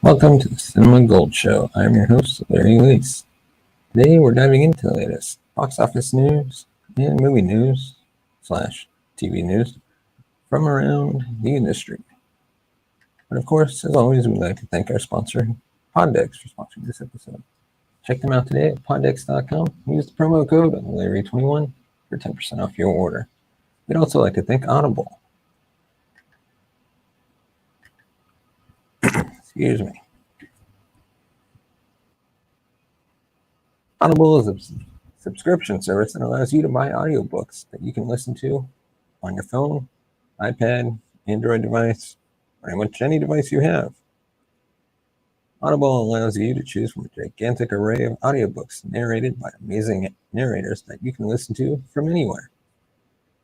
Welcome to the Cinema Gold Show. I'm your host, Larry Leese. Today we're diving into the latest box office news and movie news / TV news from around the industry. But of course, as always, we'd like to thank our sponsor, Poddex, for sponsoring this episode. Check them out today at poddex.com. Use the promo code Larry21 for 10% off your order. We'd also like to thank Audible. Excuse me. Audible is a subscription service that allows you to buy audiobooks that you can listen to on your phone, iPad, Android device, pretty much any device you have. Audible allows you to choose from a gigantic array of audiobooks narrated by amazing narrators that you can listen to from anywhere.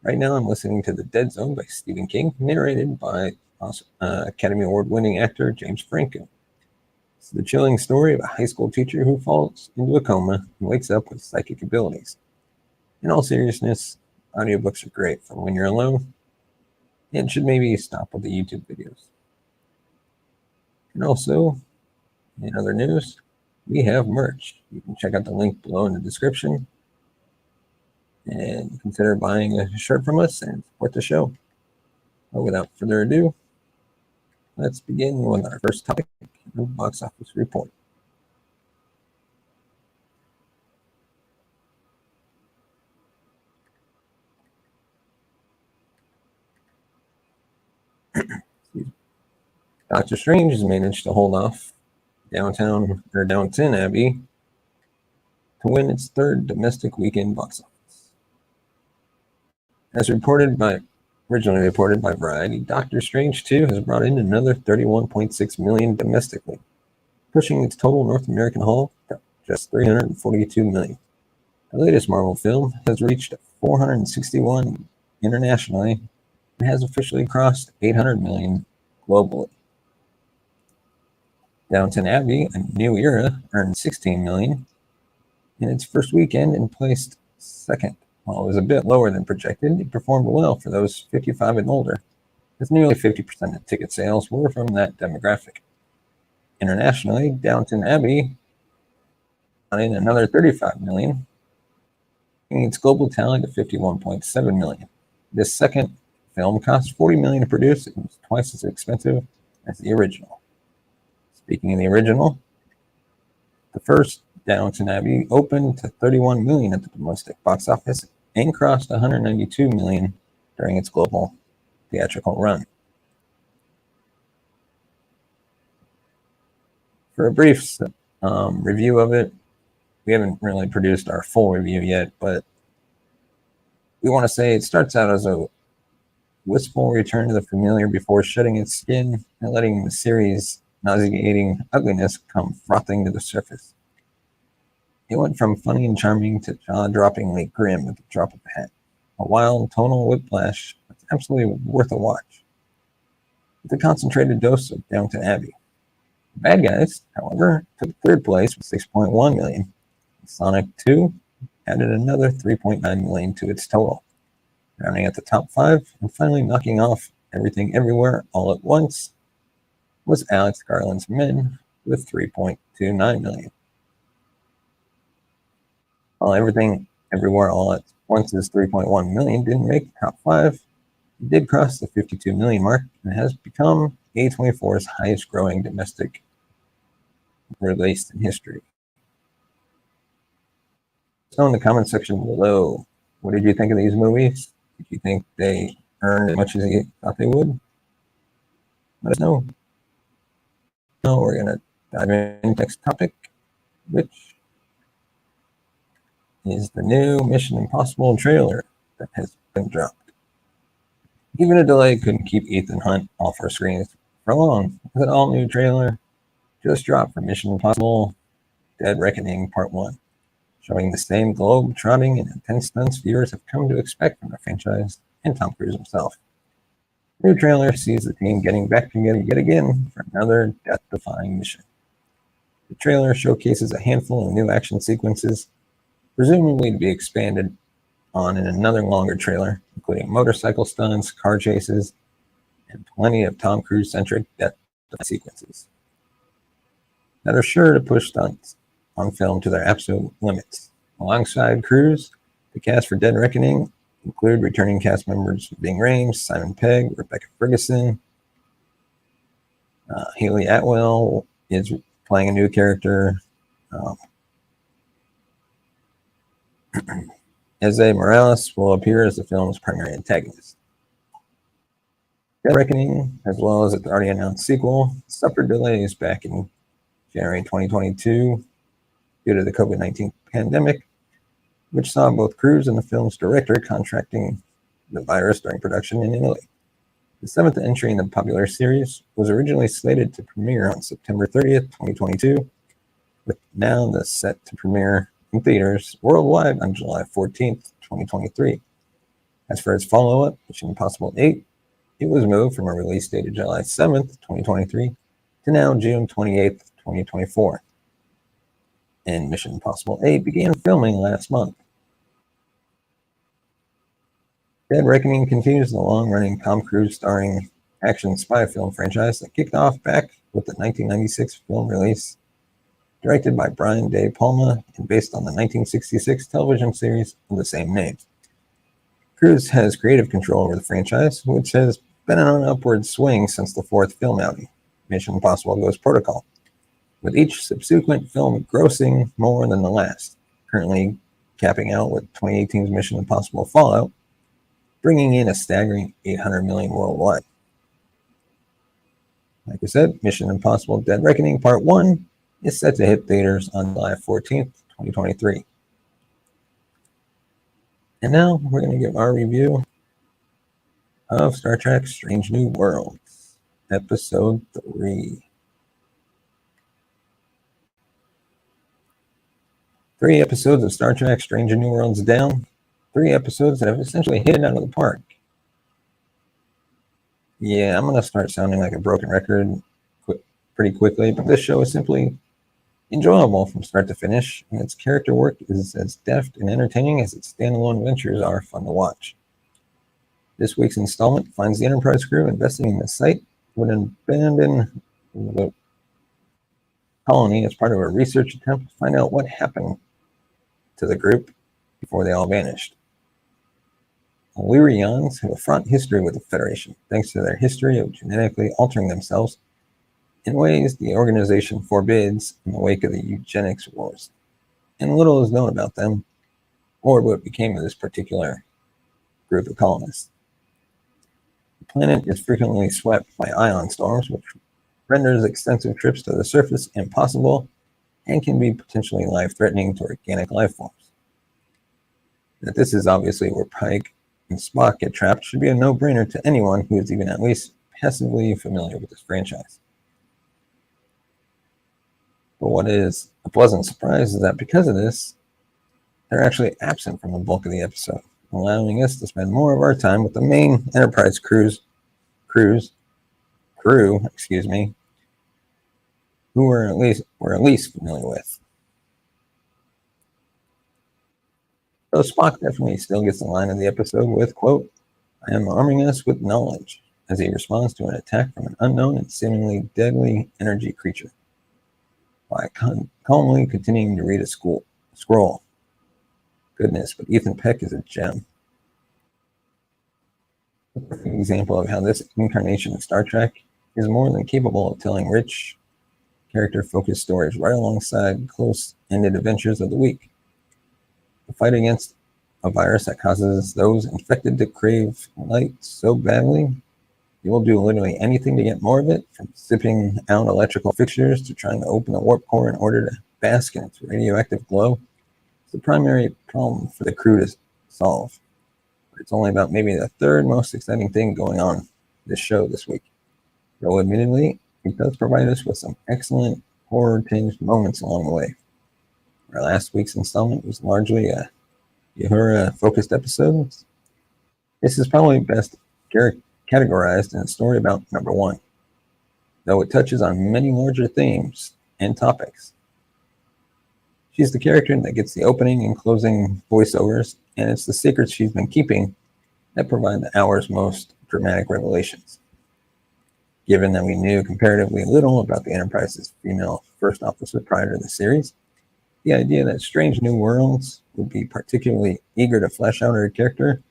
Right now, I'm listening to The Dead Zone by Stephen King, narrated by Academy Award-winning actor James Franco. It's the chilling story of a high school teacher who falls into a coma and wakes up with psychic abilities. In all seriousness, audiobooks are great for when you're alone, and should maybe stop with the YouTube videos. And also, in other news, we have merch. You can check out the link below in the description and consider buying a shirt from us and support the show. But without further ado, let's begin with our first topic, the box office report. Doctor Strange has managed to hold off Downton Abbey to win its third domestic weekend box office. As originally reported by Variety, Doctor Strange 2 has brought in another $31.6 million domestically, pushing its total North American haul to just $342 million. The latest Marvel film has reached $461 internationally and has officially crossed $800 million globally. Downton Abbey, A New Era, earned $16 million in its first weekend and placed second. While it was a bit lower than projected, it performed well for those 55 and older, as nearly 50% of ticket sales were from that demographic. Internationally, Downton Abbey brought in another $35 million, bringing its global tally to $51.7 million. This second film cost $40 million to produce and was twice as expensive as the original. Speaking of the original, the first Downton Abbey opened to $31 million at the domestic box office and crossed $192 million during its global theatrical run. For a brief review of it, we haven't really produced our full review yet, but we want to say it starts out as a wistful return to the familiar before shedding its skin and letting the series' nauseating ugliness come frothing to the surface. It went from funny and charming to jaw-droppingly grim at the drop of a hat. A wild tonal whiplash that's absolutely worth a watch, with a concentrated dose of Downton Abbey. The Bad Guys, however, took third place with $6.1 million. Sonic 2 added another $3.9 million to its total. Rounding at the top 5 and finally knocking off Everything Everywhere All at Once was Alex Garland's Men with $3.29 million. While Everything Everywhere All at Once's $3.1 million didn't make the top 5, it did cross the $52 million mark and has become A24's highest growing domestic release in history. So in the comment section below, what did you think of these movies? Did you think they earned as much as you thought they would? Let us know. Now we're going to dive into the next topic, which is the new Mission Impossible trailer that has been dropped. Even a delay couldn't keep Ethan Hunt off our screens for long, as an all-new trailer just dropped for Mission Impossible Dead Reckoning Part 1, showing the same globe-trotting and intense stunts viewers have come to expect from the franchise and Tom Cruise himself. The new trailer sees the team getting back together yet again for another death-defying mission. The trailer showcases a handful of new action sequences, presumably to be expanded on in another longer trailer, including motorcycle stunts, car chases, and plenty of Tom Cruise-centric death sequences. that are sure to push stunts on film to their absolute limits. Alongside Cruise, the cast for Dead Reckoning include returning cast members Ving Rhames, Simon Pegg, Rebecca Ferguson. Haley Atwell is playing a new character. Eze Morales will appear as the film's primary antagonist. Dead Reckoning, as well as its already announced sequel, suffered delays back in January 2022 due to the COVID-19 pandemic, which saw both Cruise and the film's director contracting the virus during production in Italy. The seventh entry in the popular series was originally slated to premiere on September 30th, 2022, with now the set to premiere in theaters worldwide on July 14th, 2023. As for its follow-up, Mission Impossible 8, it was moved from a release date of July 7th, 2023 to now June 28th, 2024. And Mission Impossible 8 began filming last month. Dead Reckoning continues the long-running Tom Cruise starring action spy film franchise that kicked off back with the 1996 film release. Directed by Brian De Palma and based on the 1966 television series of the same name. Cruise has creative control over the franchise, which has been on an upward swing since the fourth film outing, Mission Impossible Ghost Protocol, with each subsequent film grossing more than the last, currently capping out with 2018's Mission Impossible Fallout, bringing in a staggering $800 million worldwide. Like I said, Mission Impossible Dead Reckoning Part 1 is set to hit theaters on July 14th, 2023. And now we're going to give our review of Star Trek Strange New Worlds, Episode 3. 3 episodes of Star Trek Strange New Worlds down. 3 episodes that have essentially hit it out of the park. Yeah, I'm going to start sounding like a broken record pretty quickly, but this show is simply enjoyable from start to finish, and its character work is as deft and entertaining as its standalone adventures are fun to watch. This week's installment finds the Enterprise crew investing in the site of an abandoned colony as part of a research attempt to find out what happened to the group before they all vanished. Illyrians have a fraught history with the Federation, thanks to their history of genetically altering themselves in ways the organization forbids in the wake of the eugenics wars, and little is known about them or what became of this particular group of colonists. The planet is frequently swept by ion storms, which renders extensive trips to the surface impossible and can be potentially life-threatening to organic life forms. That this is obviously where Pike and Spock get trapped should be a no-brainer to anyone who is even at least passively familiar with this franchise. But what is a pleasant surprise is that because of this, they're actually absent from the bulk of the episode, allowing us to spend more of our time with the main Enterprise crew, who we're at least familiar with. So Spock definitely still gets the line of the episode with, quote, "I am arming us with knowledge," as he responds to an attack from an unknown and seemingly deadly energy creature, by calmly continuing to read a scroll. Goodness, but Ethan Peck is a gem. A perfect example of how this incarnation of Star Trek is more than capable of telling rich, character-focused stories right alongside close-ended adventures of the week. The fight against a virus that causes those infected to crave light so badly, you will do literally anything to get more of it, from zipping out electrical fixtures to trying to open the warp core in order to bask in its radioactive glow. It's the primary problem for the crew to solve. But it's only about maybe the third most exciting thing going on this show this week. Though admittedly, it does provide us with some excellent horror-tinged moments along the way. Our last week's installment was largely a Uhura-focused episode. This is probably best categorized in a story about number 1, though it touches on many larger themes and topics. She's the character that gets the opening and closing voiceovers, and it's the secrets she's been keeping that provide the hour's most dramatic revelations. Given that we knew comparatively little about the Enterprise's female first officer prior to the series, the idea that Strange New Worlds would be particularly eager to flesh out her character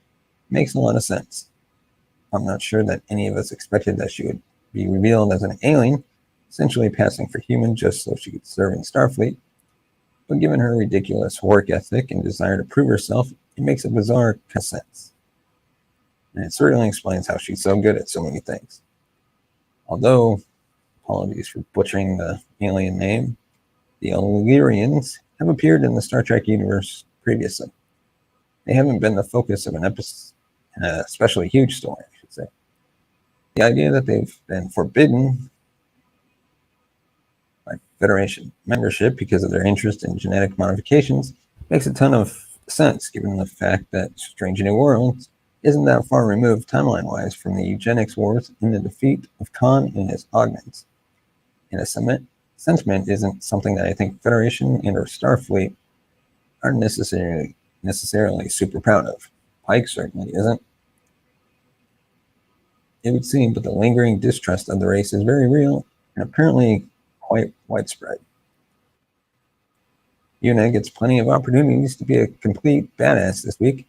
makes a lot of sense. I'm not sure that any of us expected that she would be revealed as an alien, essentially passing for human just so she could serve in Starfleet, but given her ridiculous work ethic and desire to prove herself, it makes a bizarre kind of sense. And it certainly explains how she's so good at so many things. Although, apologies for butchering the alien name, the Illyrians have appeared in the Star Trek universe previously. They haven't been the focus of an episode, especially huge story, I should say. The idea that they've been forbidden by Federation membership because of their interest in genetic modifications makes a ton of sense, given the fact that Strange New Worlds isn't that far removed timeline-wise from the eugenics wars and the defeat of Khan and his augments. And a sentiment isn't something that I think Federation and or Starfleet aren't necessarily super proud of. Pike certainly isn't. It would seem, but the lingering distrust of the race is very real and apparently quite widespread. Una gets plenty of opportunities to be a complete badass this week,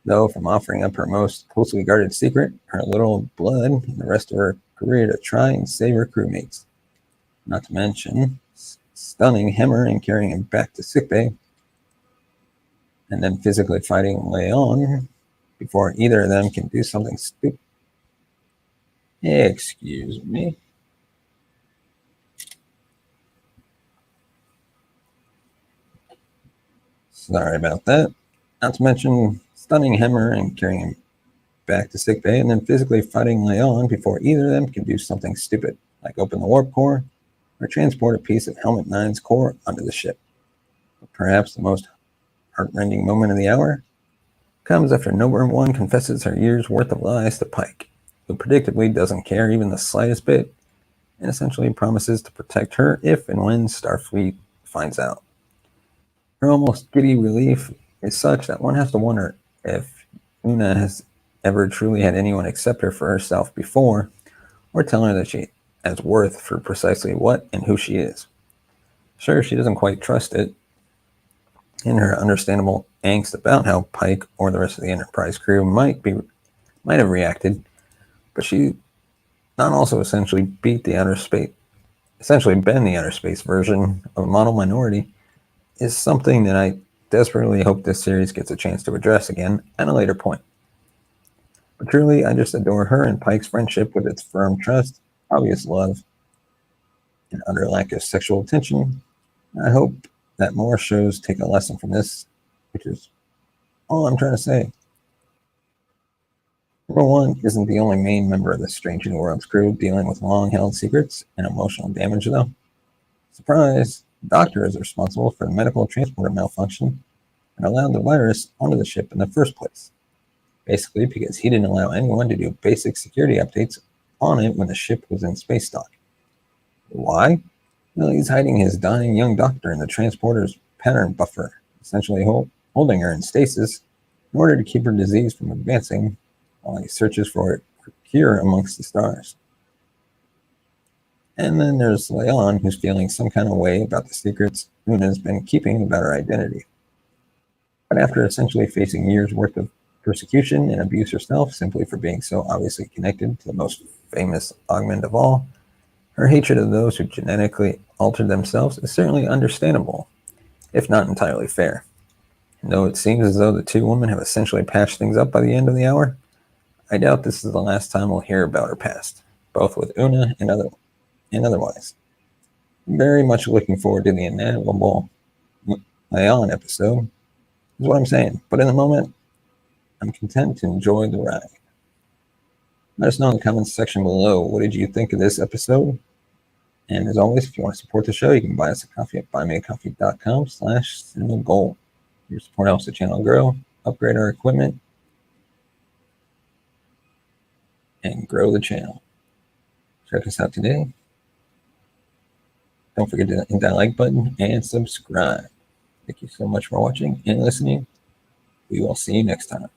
though from offering up her most closely guarded secret, her little blood, and the rest of her career to try and save her crewmates. Not to mention stunning Hemmer and carrying him back to sickbay, and then physically fighting Leon before either of them can do something stupid. Excuse me. Sorry about that. Not to mention stunning Hemmer and carrying him back to sickbay, and then physically fighting Leon before either of them can do something stupid, like open the warp core or transport a piece of Helmet 9's core onto the ship. But perhaps the most heartrending moment of the hour comes after Number One confesses her year's worth of lies to Pike, who predictably doesn't care even the slightest bit, and essentially promises to protect her if and when Starfleet finds out. Her almost giddy relief is such that one has to wonder if Una has ever truly had anyone accept her for herself before, or tell her that she has worth for precisely what and who she is. Sure, she doesn't quite trust it, in her understandable angst about how Pike or the rest of the Enterprise crew might have reacted, but she not also essentially been the outer space version of a model minority is something that I desperately hope this series gets a chance to address again at a later point. But truly, I just adore her and Pike's friendship with its firm trust, obvious love, and utter lack of sexual tension. I hope that more shows take a lesson from this, which is all I'm trying to say. Number One isn't the only main member of the Strange New Worlds crew dealing with long-held secrets and emotional damage, though. Surprise! The Doctor is responsible for the medical transporter malfunction and allowed the virus onto the ship in the first place. Basically because he didn't allow anyone to do basic security updates on it when the ship was in space dock. Why? Well, he's hiding his dying young doctor in the transporter's pattern buffer, essentially holding her in stasis in order to keep her disease from advancing while he searches for a cure amongst the stars. And then there's Leon, who's feeling some kind of way about the secrets Una's been keeping about her identity. But after essentially facing years' worth of persecution and abuse herself simply for being so obviously connected to the most famous augment of all, her hatred of those who genetically altered themselves is certainly understandable, if not entirely fair. And though it seems as though the two women have essentially patched things up by the end of the hour, I doubt this is the last time we'll hear about her past, both with Una and otherwise. I'm very much looking forward to the inevitable Leon episode, is what I'm saying. But in the moment, I'm content to enjoy the ride. Let us know in the comments section below, what did you think of this episode? And as always, if you want to support the show, you can buy us a coffee at buymeacoffee.com/cinemagold. Your support helps the channel grow, upgrade our equipment, and grow the channel. Check us out today. Don't forget to hit that like button and subscribe. Thank you so much for watching and listening. We will see you next time.